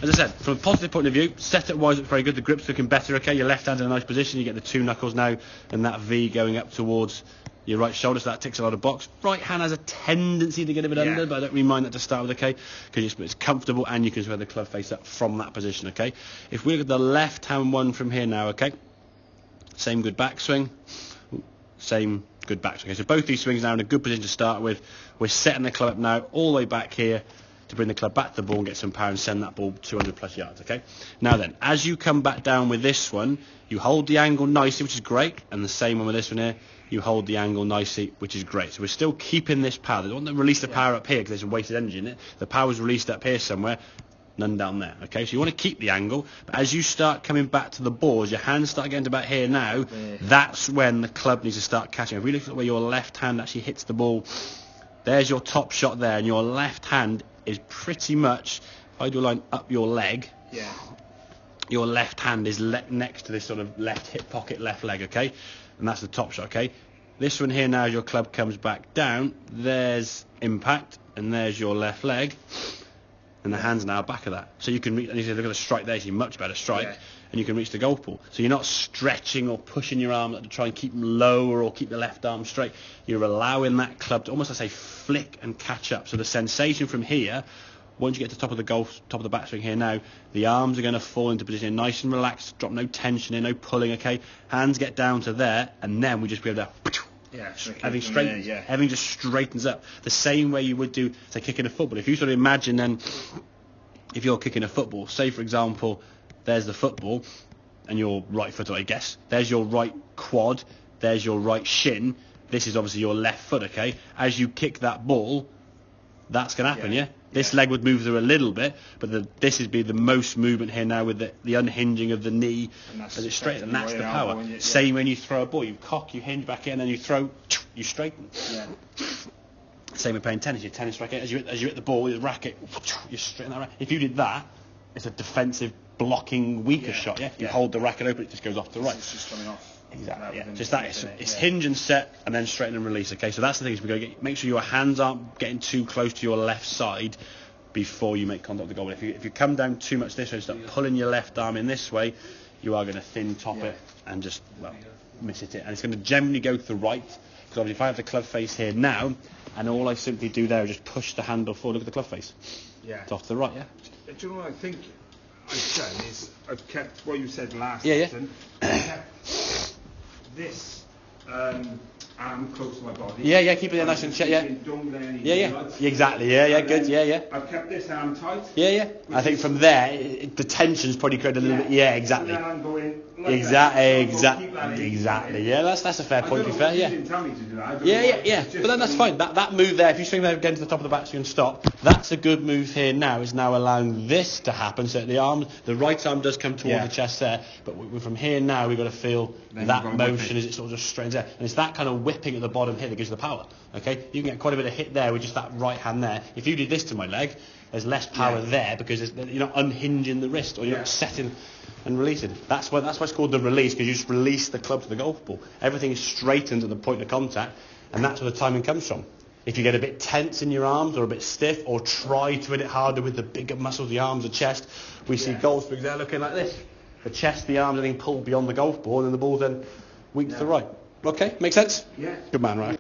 as I said, from a positive point of view, setup wise it's very good. The grip's looking better, okay? Your left hand's in a nice position, you get the 2 knuckles now, and that V going up towards your right shoulder, so that ticks a lot of box. Right hand has a tendency to get a bit under, but I don't really mind that to start with, okay? Because it's comfortable and you can spread the club face up from that position, okay? If we look at the left hand one from here now, okay? Same good backswing, same good backswing. Okay, so both these swings now in a good position to start with. We're setting the club up now all the way back here to bring the club back to the ball and get some power and send that ball 200 plus yards, okay? Now then, as you come back down with this one, you hold the angle nicely, which is great, and the same one with this one here, you hold the angle nicely, which is great. So we're still keeping this power. They don't want to release the power up here because there's a wasted energy in it. The power's released up here somewhere, none down there, okay? So you want to keep the angle, but as you start coming back to the ball, as your hands start getting to about here now, that's when the club needs to start catching. If we look at where your left hand actually hits the ball, there's your top shot there, and your left hand is pretty much, if I do a line up your leg, your left hand is next to this sort of left hip pocket, left leg, okay? And that's the top shot, okay? This one here now, as your club comes back down, there's impact, and there's your left leg, and the hand's now back of that. So you can reach, and you say, look at the strike there, you much better strike, and you can reach the golf ball. So you're not stretching or pushing your arm to try and keep them lower or keep the left arm straight. You're allowing that club to almost, I say, flick and catch up. So the sensation from here, once you get to the top of the top of the backswing here now, the arms are going to fall into position nice and relaxed, drop no tension in, no pulling, okay? Hands get down to there, and then we just be able to, everything straightens, everything just straightens up. The same way you would do, say, kicking a football. If you sort of imagine then, if you're kicking a football, say for example, there's the football, and your right foot, I guess, there's your right quad, there's your right shin, this is obviously your left foot, okay? As you kick that ball, that's going to happen, This leg would move through a little bit, but this would be the most movement here now with the unhinging of the knee as it's straight, and that's the power. Same when you throw a ball, you cock, you hinge back in, then you throw, you straighten. Same with playing tennis, your tennis racket, as you hit the ball with the racket, you straighten that racket. If you did that, it's a defensive, blocking, weaker shot, You hold the racket open, it just goes off to the right. It's just coming off. Exactly, just that. It's hinge and set, and then straighten and release. Okay, so that's the thing. Is we're going to make sure your hands aren't getting too close to your left side before you make contact with the goal. If you come down too much this way, start pulling your left arm in this way, you are going to thin top it and just miss it. And it's going to generally go to the right. Because obviously, if I have the club face here now, and all I simply do there is just push the handle forward. Look at the club face. It's off to the right. Do you know what I think I've done is I've kept what you said last lesson. I've kept this arm close to my body. Keep it nice and check. Exactly. Good. I've kept this arm tight. I think from there the tension's probably created a little bit. Exactly. And then I'm going like Exactly. That's a fair point. To be fair. You didn't tell me to do that. But then that's fine. That move there, if you swing there again to the top of the backswing and stop, that's a good move here now. Is now allowing this to happen. So the right arm does come towards the chest there, but from here now we've got to feel that motion as it sort of just straightens there, and it's that kind of whipping at the bottom here that gives the power. Okay, you can get quite a bit of hit there with just that right hand there. If you did this to my leg, there's less power there because you're not unhinging the wrist or you're not setting and releasing. That's why it's called the release, because you just release the club to the golf ball. Everything is straightened at the point of contact, and that's where the timing comes from. If you get a bit tense in your arms or a bit stiff, or try to hit it harder with the bigger muscles, the arms, the chest, we see golf swings there looking like this. The chest, the arms are being pulled beyond the golf ball, and the ball then weak to the right. Okay, make sense? Yeah. Good man, right?